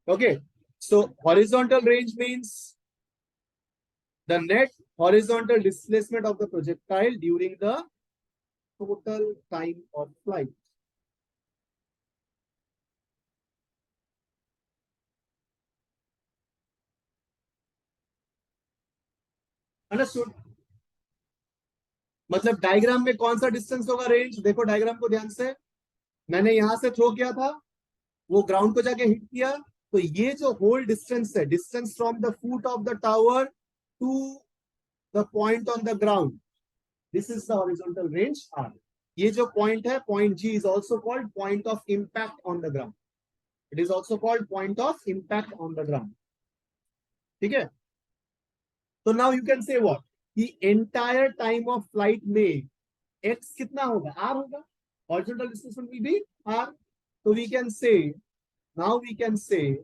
Okay, so horizontal range means the net horizontal displacement of the projectile during the total time of flight. Understood? मतलब diagram में कौन सा distance होगा range? देखो diagram को ध्यान से, मैंने यहां से थ्रो किया था, वो ग्राउंड को जाके हिट किया, तो ये जो होल डिस्टेंस है, distance from the foot of the tower to the point on the ground, this is the horizontal range R. ये जो पॉइंट है, point G, is also called point of impact on the ground. It is also called point of impact on the ground. ठीक है? तो now you can say what कि entire time of flight में x कितना होगा? r होगा. Horizontal displacement will be r. तो we can say, now we can say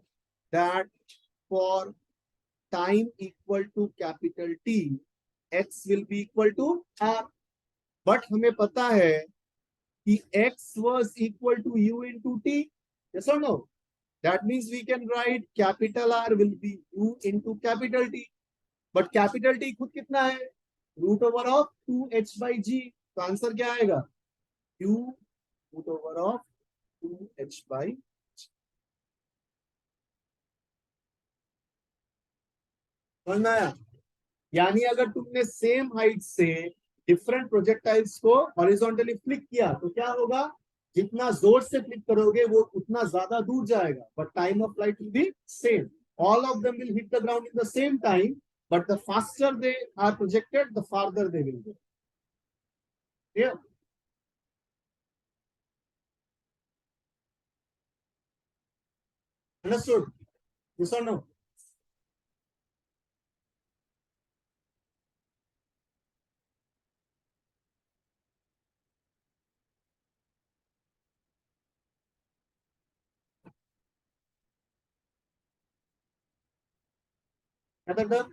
that for time equal to capital T, x will be equal to r. But हमें पता है कि x was equal to u into t. Yes or no? That means we can write capital R will be u into capital T. But capital T खुद कितना है? Root over of 2h by g. तो answer क्या आएगा? u root over of 2h by g. समझ में आया? यानी अगर तुमने सेम हाइट से डिफरेंट प्रोजेक्टाइल्स को हॉरिजॉन्टली फ्लिक किया तो क्या होगा? जितना जोर से फ्लिक करोगे वो उतना ज्यादा दूर जाएगा, but time of flight will be same. All of them will hit the ground in the same time, but the faster they are projected, the farther they will go. Yeah. Understood? Yes or no? Other than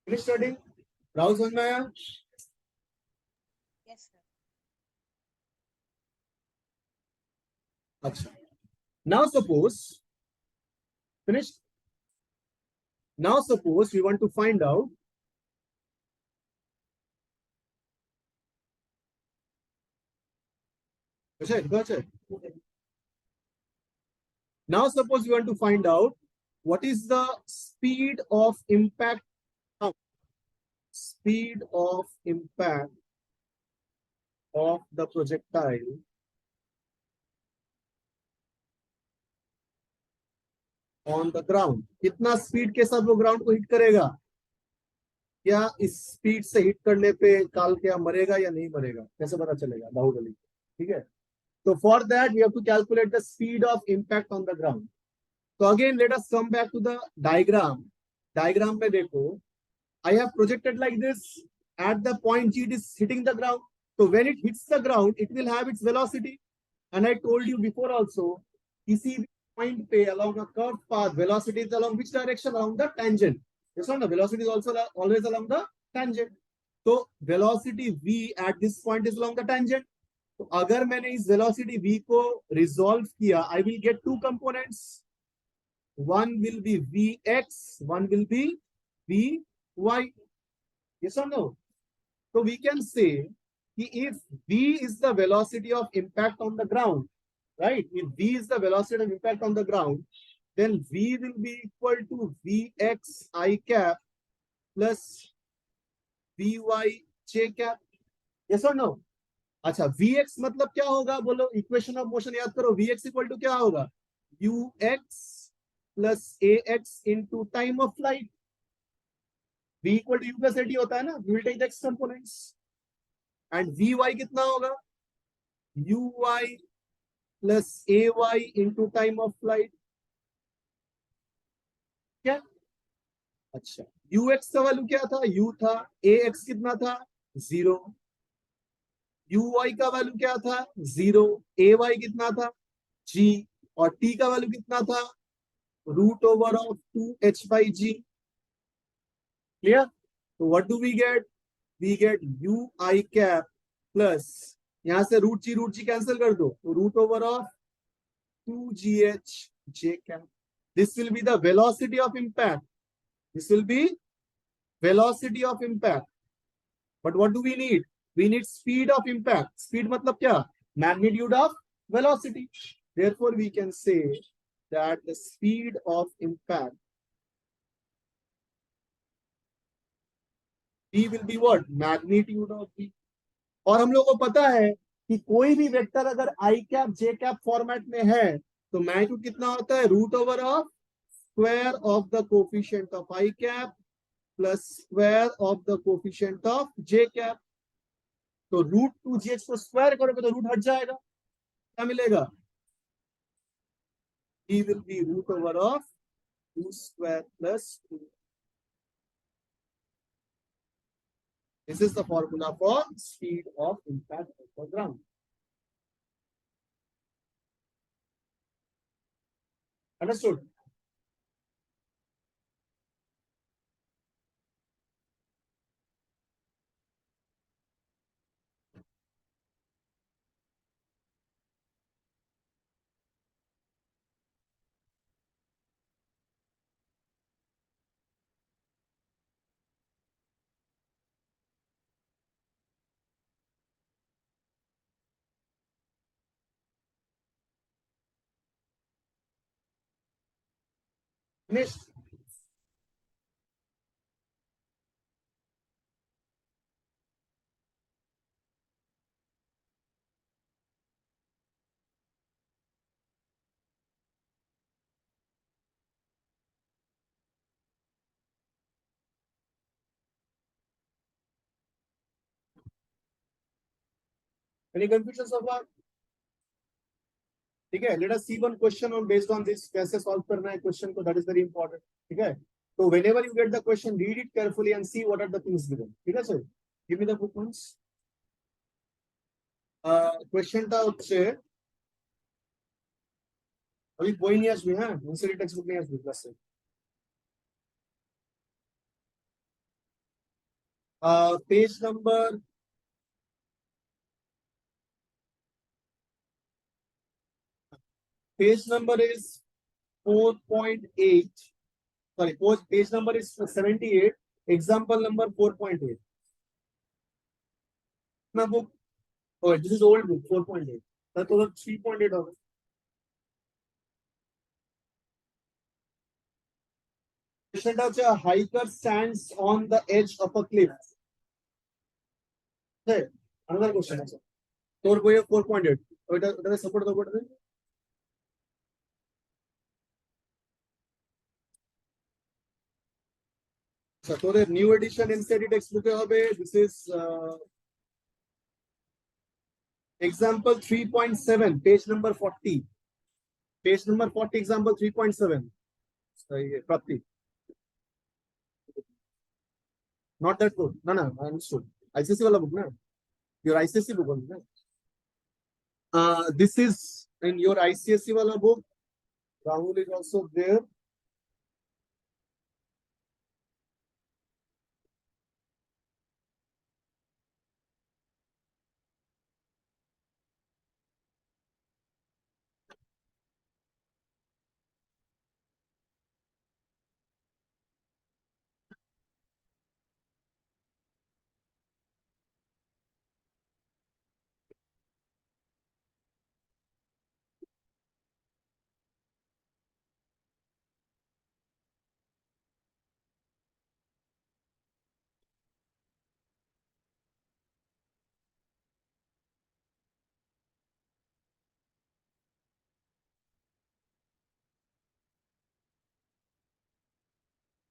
finish studying. Rahul समझ में आया? Yes, sir. अच्छा. Now suppose finished. Now suppose we want to find out Now suppose we want to find out what is the speed of impact. Speed of impact of the projectile on the ground. कितना speed के साथ वो ground को hit करेगा? क्या इस speed से hit करने पे काल क्या मरेगा या नहीं मरेगा? कैसे पता चलेगा? बाहुबली. ठीक है? तो for that we have to calculate the speed of impact on the ground. तो again let us come back to the diagram. Diagram में देखो, I have projected like this. At the point G, it is hitting the ground. So when it hits the ground, it will have its velocity. And I told you before also, किसी भी point पे along a curved path, velocity is along which direction? Along the tangent. Yes or no? Velocity is also always along the tangent. So velocity v at this point is along the tangent. तो अगर मैंने इस velocity v को resolve किया, I will get two components. One will be vx, one will be vy. Yes or no? So we can say if v is the velocity of impact on the ground, right? If v is the velocity of impact on the ground, then v will be equal to vx I cap plus vy j cap. Yes or no? अच्छा, vx मतलब क्या होगा? बोलो, equation of motion याद करो. vx equal to क्या होगा? ux plus ax into time of flight. v equal to u plus at होता है ना. We will take the x components. And vy कितना होगा? uy plus ay into time of flight. क्या? अच्छा, ux का वैल्यू क्या था? u था. ax कितना था? 0. uy का वैल्यू क्या था? 0. ay कितना था? g. और t का वैल्यू कितना था, root over of 2h/g। Clear? तो what do we get u I cap plus, यहां से रूट जी कैंसिल कर दो, तो root over of 2gh j cap. This will be the velocity of impact. This will be velocity of impact. But what do we need? We need speed of impact. Speed मतलब क्या? Magnitude of velocity. Therefore, we can say that the speed of impact v will be what? Magnitude of v. और हम लोग को पता है कि कोई भी वेक्टर अगर I cap J cap format में है तो मैग्नीट्यूड कितना होता है, root over of square of the coefficient of I cap plus square of the coefficient of J cap. तो रूट 2gh को स्क्वायर करोगे तो रूट हट जाएगा, क्या मिलेगा, e will be root over of 2 square plus 2. This is the formula for speed of impact of the ground. Understood? Finished? Any confusion so far? ठीक है, let us see one question on based on this कैसे solve करना है question को, that is very important. ठीक है, तो whenever you get the question, read it carefully and see what are the things given. ठीक है sir, give me the book once. क्वेश्चनটা হচ্ছে, अभी বই নিয়ে আসবি, হ্যাঁ এনসিইআরটি টেক্সট বুক নিয়ে আসবি ক্লাসে। Page number is 4.8. Sorry, page number is 78. Example number 4.8. My book. Oh, this is old book 4.8. That was 3.8 of it. A hiker stands on the edge of a cliff. Okay, another question. Tour 4.8. Support the board. So, the new edition NCERT textbook this is example 3.7, page number 40. Page number 40, example 3.7. Prapti. Not that good. No, I understood. ICSE wala book, na? Your ICSE book only, na? This is in your ICSE wala book. Rahul is also there.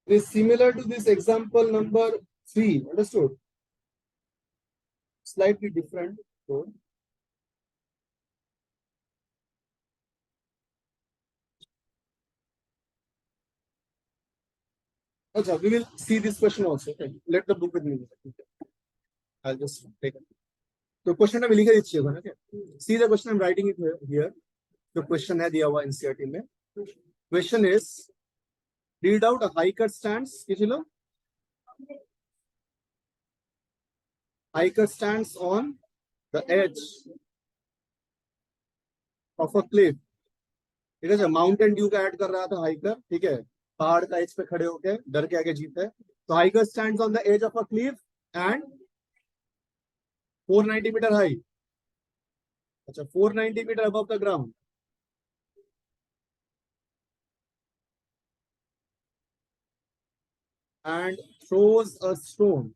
It is similar to this example number 3. Understood? Slightly different. So, we will see this question also. Okay. Let the book with me. I'll just take it. So question I will okay. See the question I'm writing it here. जो question है दिया हुआ NCERT में, question is read out a hiker stands, किसी लो hiker stands on the edge of a cliff. ठीक है, Mountain Dew का ऐड कर रहा था हाइकर, ठीक है, पहाड़ का एज पे खड़े होके डर के आगे जीते। तो hiker stands on the edge of a cliff and 490 metre high, अच्छा 490 metre above the ground, and throws a stone.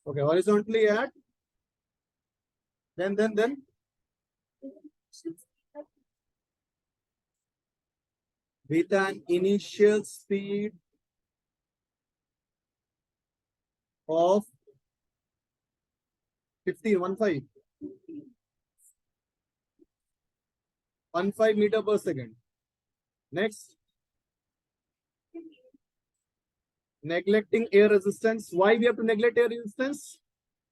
Okay, horizontally at then with an initial speed of 15 meter per second. Next, neglecting air resistance. Why we have to neglect air resistance?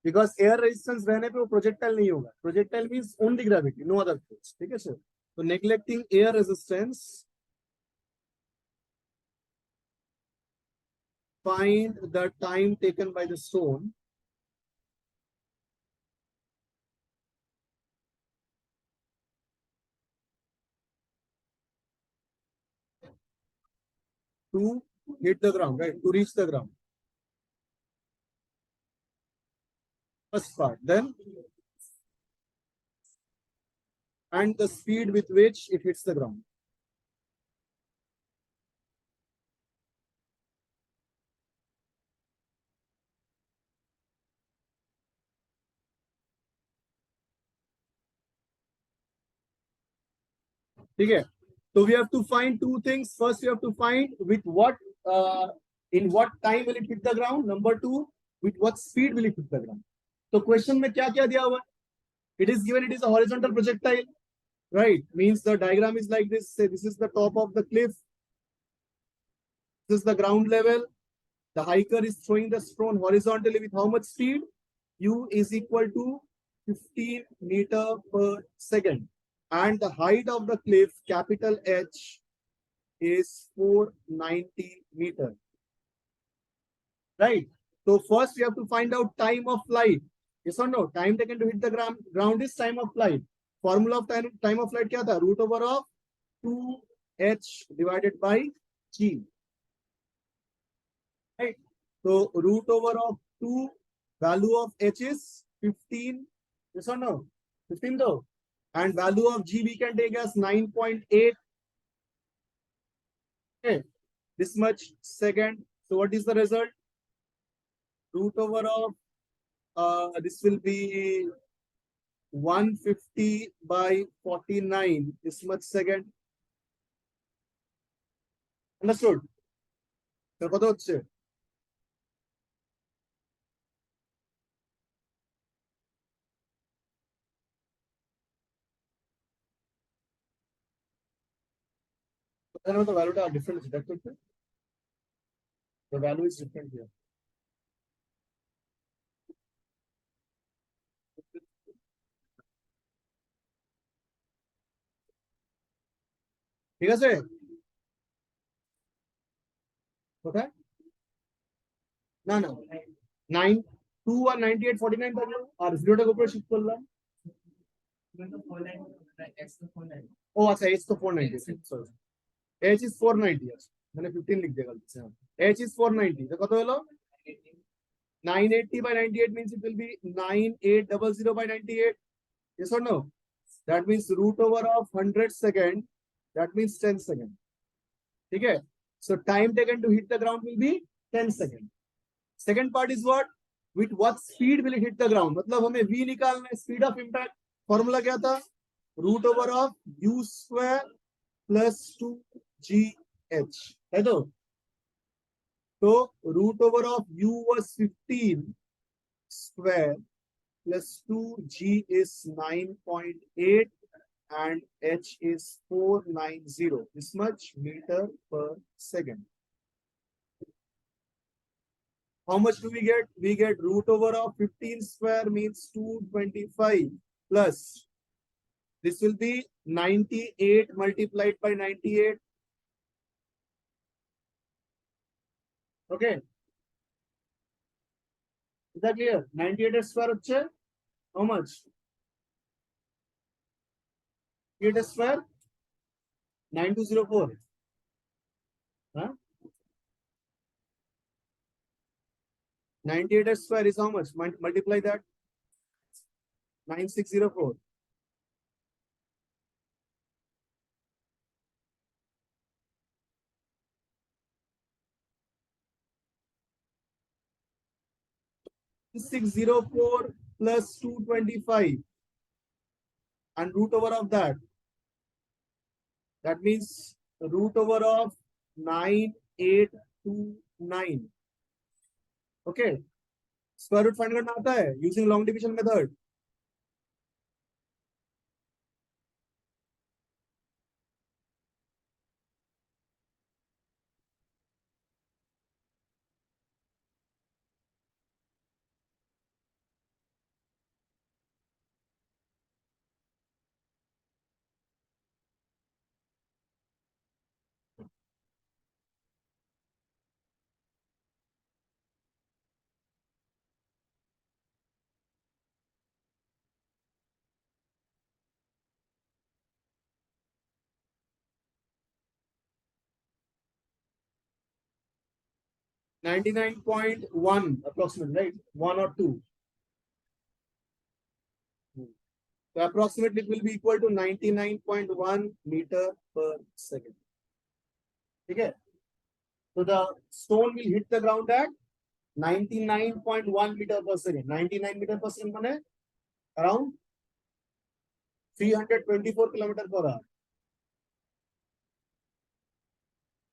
Because air resistance रहने पे वो projectile नहीं होगा. Projectile means only gravity, no other force. ठीक है sir? So neglecting air resistance, find the time taken by the stone to hit the ground, right? To reach the ground. First part. Then, and the speed with which it hits the ground. ठीक है, so we have to find two things. First, we have to find with what, in what time will it hit the ground. Number two, with what speed will it hit the ground. तो question में क्या क्या दिया हुआ है? It is given, it is a horizontal projectile, right? Means the diagram is like this. Say this is the top of the cliff, this is the ground level. The hiker is throwing the stone horizontally with how much speed? U is equal to 15 meter per second. And the height of the cliff, capital H, is 490 meter. Right? So first we have to find out time of flight. Yes or no? Time taken to hit the ground is time of flight. Formula of time of flight क्या था? Root over of 2h divided by g. Right? So root over of 2, value of h is 15. Yes or no? 15 though. And value of g we can take as 9.8. Okay. This much second. So what is the result? Root over of this will be 150 by 49. This much second. Understood? So কত হচ্ছে? এখানে তো ভ্যালুটা different আছে, দেখো একটু। The value is different here. ঠিক আছে? কোথায়? না না 9 2 আর 98 49 থাকলো আর জিরোটাকে উপরে শিফট করলাম। ও আচ্ছা h তো 490, সরি h is 490, আছে মানে 15 লিখ দিয়ে গেছে। h is 490, তো কত হলো? 980 by 98 means it will be 9800 by 98. Yes or no? That means root over of 100 second. That means 10 second. Okay. So time taken to hit the ground will be 10 second. Second part is what? With what speed will it hit the ground? मतलब हमें v निकालना है, speed of impact. Formula क्या था? Root over of u square plus 2gh. है तो? So root over of u was 15 square plus 2g is 9.8 and h is 490. This much meter per second. How much do we get? We get root over of 15 square means 225 plus. This will be 98 multiplied by 98. Okay. Is that clear? 98 square hocche how much? 8 square 9204. Huh? 98 square is how much? Multiply that. 9604. Six zero four plus 225 and root over of that. That means root over of 9829. Okay. Square root find करना आता है using long division method. $99.1 approximately, right? 1 or 2. So approximately it will be equal to 99.1 meter per second. Okay. So the stone will hit the ground at 99.1 meter per second. 99 meter per second means around 324 kilometer per hour.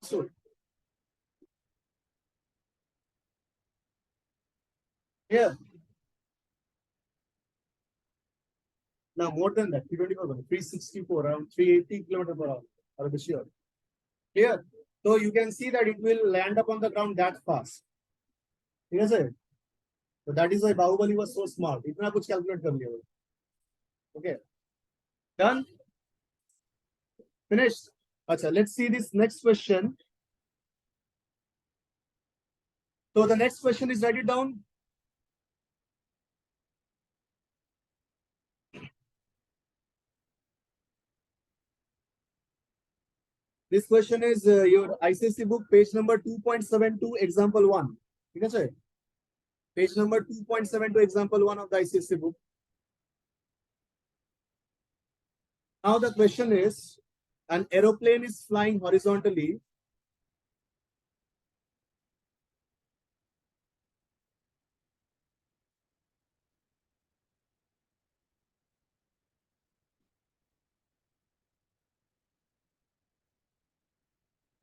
So here, now more than that, 364, around 380 kilometer per hour. Are you sure? Clear? So you can see that it will land up on the ground that fast. Yes, sir. So that is why Bahubali was so smart. इतना कुछ calculate कर लिया वो. Okay. Done? Finished? Acha, let's see this next question. So the next question is, write it down. This question is your ICSE book, page number 2.72, example 1. ठीक है sir? Page number 2.72, example 1 of the ICSE book. Now the question is, an aeroplane is flying horizontally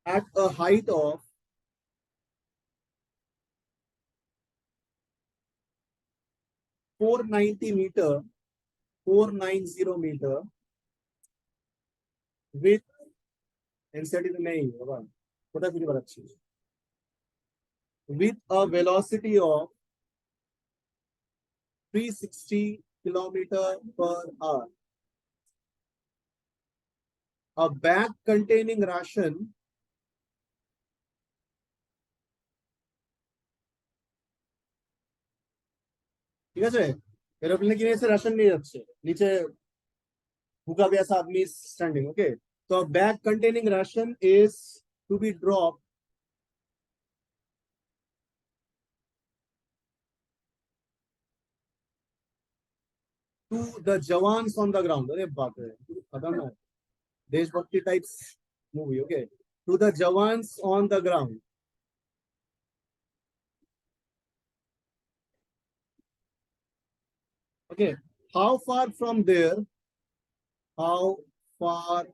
at a height of 490 meter with with a velocity of 360 kilometer per hour. A bag containing ration ठीक है aeroplane की से ration नहीं যাচ্ছে नीचे भूखा प्यासा आदमी standing. Okay, so a bag containing ration is to be dropped to the jawans on the ground. अरे बाप रे खतरनाक देशभक्ति types movie. Okay, to the jawans on the ground. Okay, how far from there? How far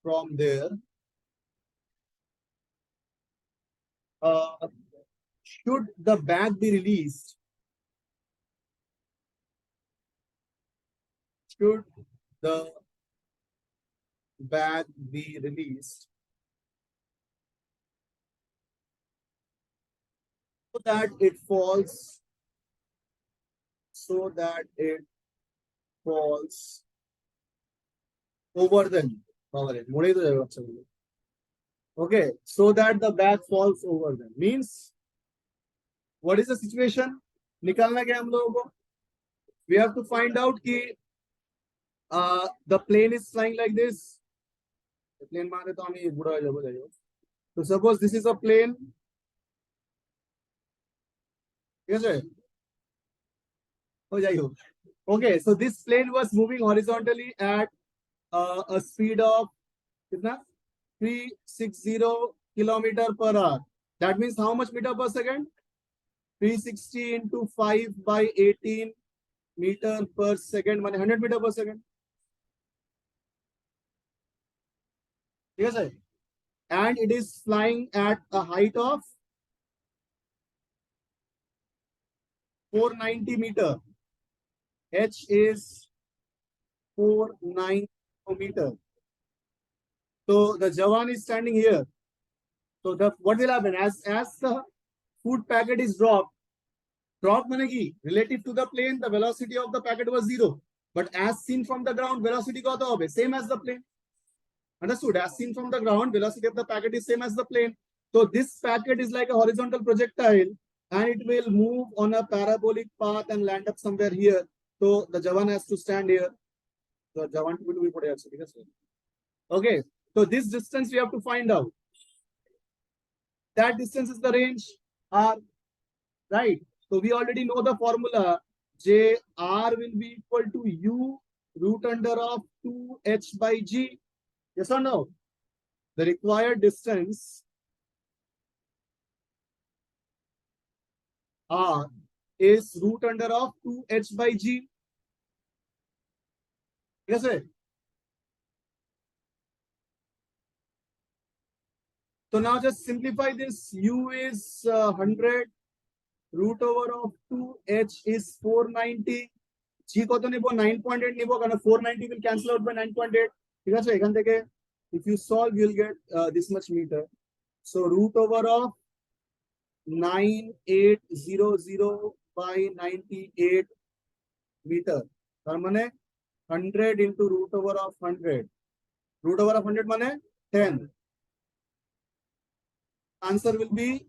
from there? Should the bag be released? Should the bag be released that it falls, so that it falls over the knee. Okay, so that the bag falls over them. Means, what is the situation? निकालना क्या हम लोगों को? We have to find out कि the plane is flying like this. The plane माने तो हमें बुरा हो जाएगा. So suppose this is a plane. Yes, sir. हो जाएगा. Okay, so this plane was moving horizontally at a speed of कितना? 360 kilometer per hour. That means how much meter per second? 360 into 5 by 18 meter per second, माने 100 meter per second. Yes, sir. And it is flying at a height of 490 meter. H is 490 meter. So the Jawan is standing here. So what will happen? As the food packet is dropped manegi, relative to the plane, the velocity of the packet was 0. But as seen from the ground, velocity got the same as the plane. Understood? As seen from the ground, velocity of the packet is same as the plane. So this packet is like a horizontal projectile, and it will move on a parabolic path and land up somewhere here. So the Jawan has to stand here. The Jawan will be put here. Okay. So this distance we have to find out. That distance is the range R, right? So we already know the formula. J R will be equal to U root under of 2H by G. Yes or no? The required distance R is root under of 2H by G. Yes, sir. So now just simplify this. U is 100. Root over of 2H is 490. G ko to nibo 9.8 nibo kana 490 will cancel out by 9.8. If you solve, you'll get this much meter. So root over of 9800 by 98 meter. That means 100 into root over of 100. Root over of 100 means 10. Answer will be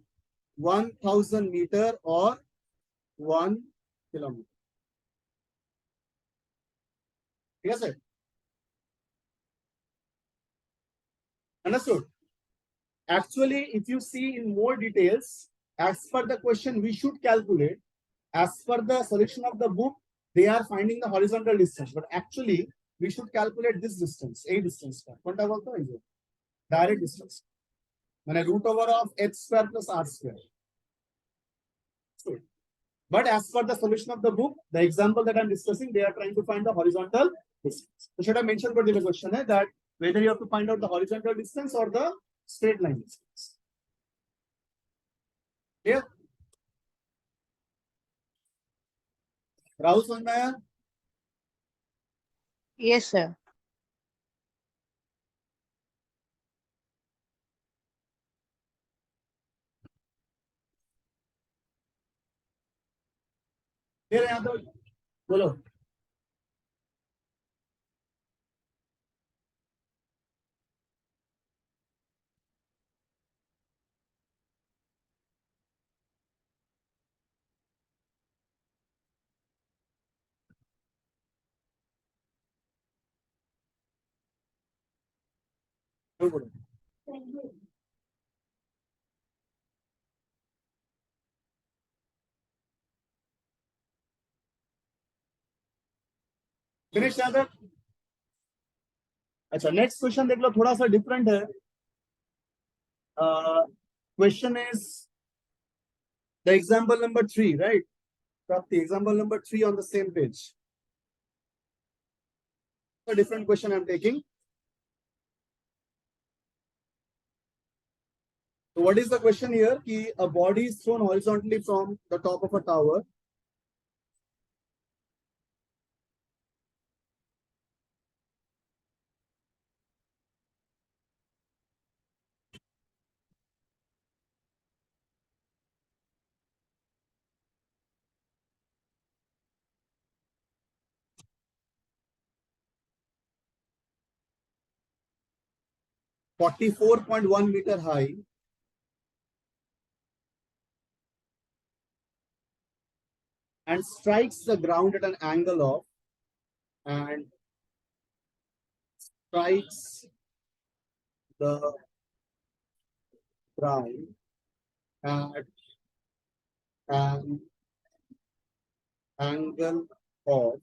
1000 meter or 1 kilometer. Yes, sir. Understood? Actually, if you see in more details, as per the question, we should calculate. As per the solution of the book, they are finding the horizontal distance. But actually, we should calculate this distance, A distance. Direct distance. Root over of h square plus r square. But as per the solution of the book, the example that I'm discussing, they are trying to find the horizontal distance. So should I mention what the question is that whether you have to find out the horizontal distance or the straight line distance. Clear? Rahul Sandaya? Yes, sir. Clear है यहाँ तो बोलो. बोलो. Finish यहाँ तक. अच्छा next question देख लो थोड़ा सा डिफरेंट है. Question is the example number 3, right? The example number 3 on the same page. A different question I'm taking. So what is the question here? Ki a body is thrown horizontally from the top of a tower. 44.1 meter high and strikes the ground at an angle of and strikes the ground at an angle of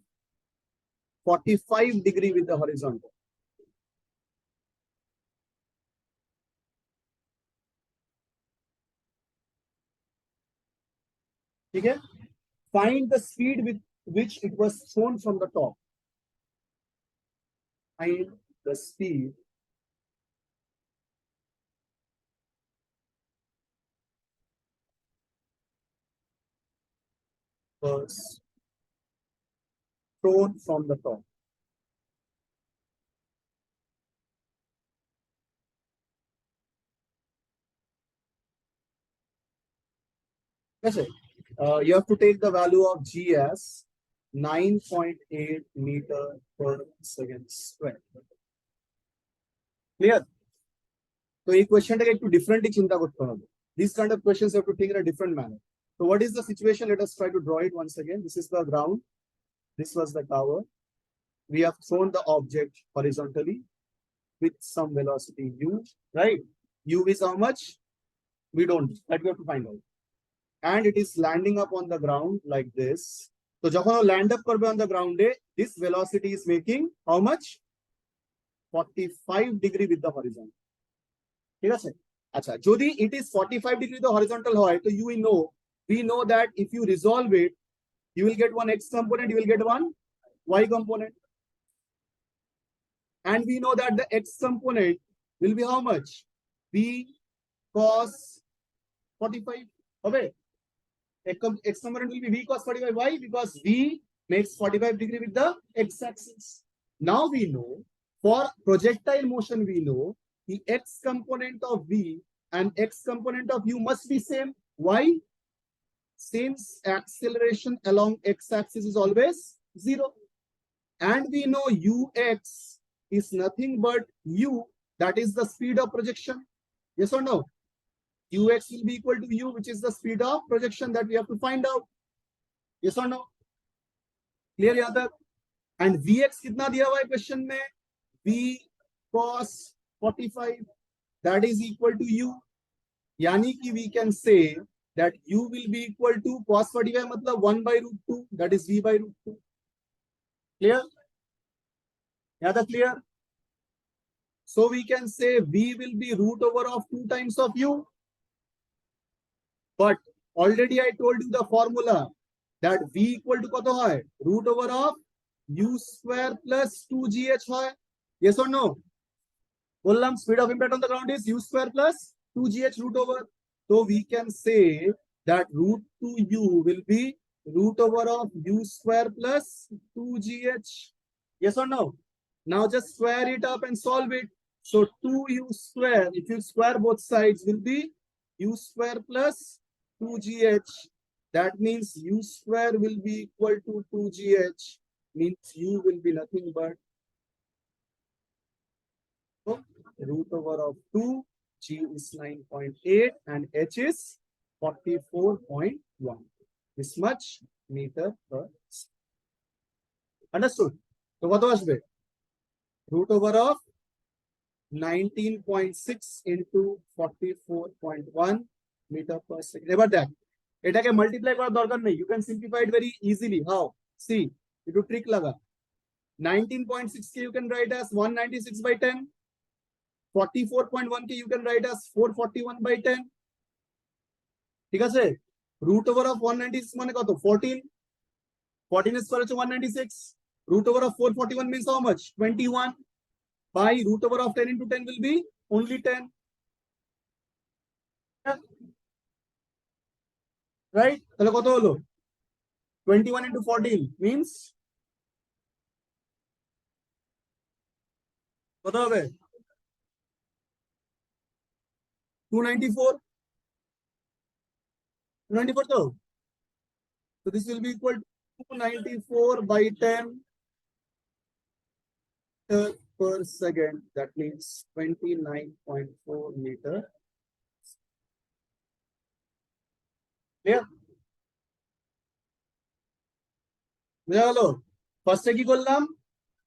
45 degree with the horizontal. Okay? Find the speed with which it was thrown from the top. Find the speed was thrown from the top. That's it. You have to take the value of G as 9.8 meter per second square. Clear? So a question take to different chinta korte hobe. These kind of questions you have to think in a different manner. So what is the situation? Let us try to draw it once again. This is the ground. This was the tower. We have thrown the object horizontally with some velocity u, right? U is how much? We don't. That we have to find out. And it is landing up on the ground like this. So যখন land up করবে on the ground, this velocity is making how much? 45 degree with the horizontal. ঠিক আছে? আচ্ছা, যদি it is 45 degree the horizontal হয়, তো we know that if you resolve it, you will get one x component, you will get one y component. And we know that the x component will be how much? B cos 45. Okay. X component will be V cos 45. Why? Because V makes 45 degree with the x-axis. Now we know for projectile motion, we know the x component of V and x component of U must be same. Why? Same acceleration along x-axis is always 0. And we know ux is nothing but u, that is the speed of projection. Yes or no? Ux will be equal to u, which is the speed of projection that we have to find out. Yes or no? Clear yahan tak? And Vx kitna diya hua hai question mein? V cos 45, that is equal to u. Yani ki we can say that u will be equal to cos 45 matlab 1 by root 2, that is v by root 2. Clear? Yahan tak clear? So we can say v will be root over of 2 times of u. But already I told you the formula that v equal to কত হয়? Root over of u square plus 2gh হয়. Yes or no? বললাম speed of impact on the ground is u square plus 2gh root over. So we can say that root 2u will be root over of u square plus 2gh. Yes or no? Now just square it up and solve it. So 2u square, if you square both sides, will be u square plus 2gh. That means u square will be equal to 2gh. Means u will be nothing but root over of 2. G is 9.8 and h is 44.1. This much meter per second. Understood? So what was it? Root over of 19.6 into 44.1 meter per second. Ever that. এটাকে multiply করার দরকার নেই. You can simplify it very easily. How? See, একটু trick লাগা. 19.6 k you can write as 196 by 10. 44.1 k you can write as 441 by 10. ঠিক আছে? Root over of 196 মানে কত? 14. 14 is equal to 196. Root over of 441 means how much? 21. By root over of 10 into 10 will be only 10. Right? তাহলে কত হলো? 21 into 14 means কত হবে? 294. 294 তো? So this will be equal to 294 by 10 per second, that means 29.4 meter. Clear? বুঝা গেল? ফার্স্টে কি করলাম?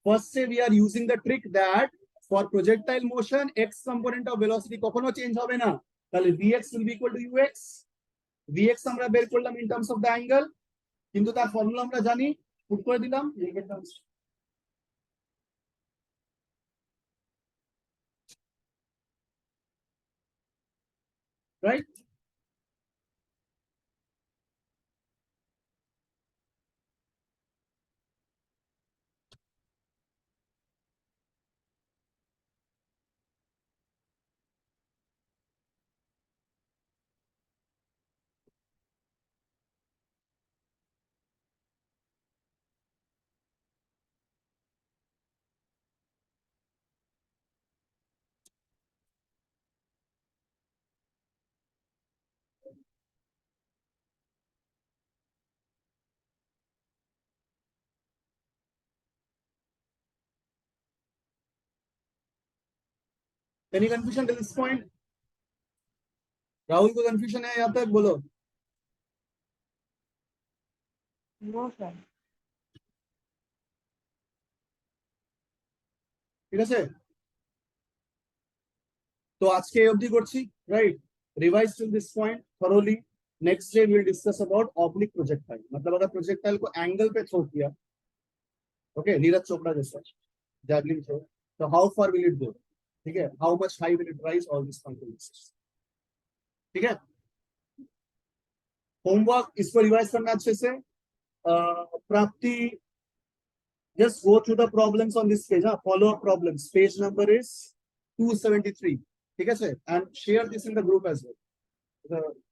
ফার্স্টে we are using the trick that for projectile motion x component of velocity কখনো চেঞ্জ হবে না, তাহলে vx will be equal to ux. vx আমরা বের করলাম in terms of the angle, কিন্তু তার ফর্মুলা আমরা জানি, পুট করে দিলাম, right? Any confusion till this point? Rahul को कंफ्यूजन है यहाँ तक? बोलो। No sir. ঠিক আছে, তো আজকে এই অবধি করছি, right? Revise till this point thoroughly. Next day we'll discuss about oblique projectile, मतलब अगर प्रोजेक्टाइल को एंगल पे थ्रो किया, ओके, नीरज चोपड़ा जैसा जैवलिन थ्रो, तो how far will it go, ठीक है, how much high will it rise, all this configurations, ठीक है? होमवर्क इसको रिवाइज करना अच्छे से। प्राप्ति, just go through the problems on this page, follow up problems, page number is 273, ঠিক আছে? and share this in the group as well,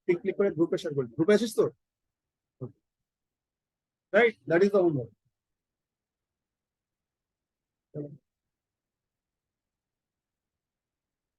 click করে গ্রুপে শেয়ার করবে, গ্রুপে আছিস তো, right? that is the homework.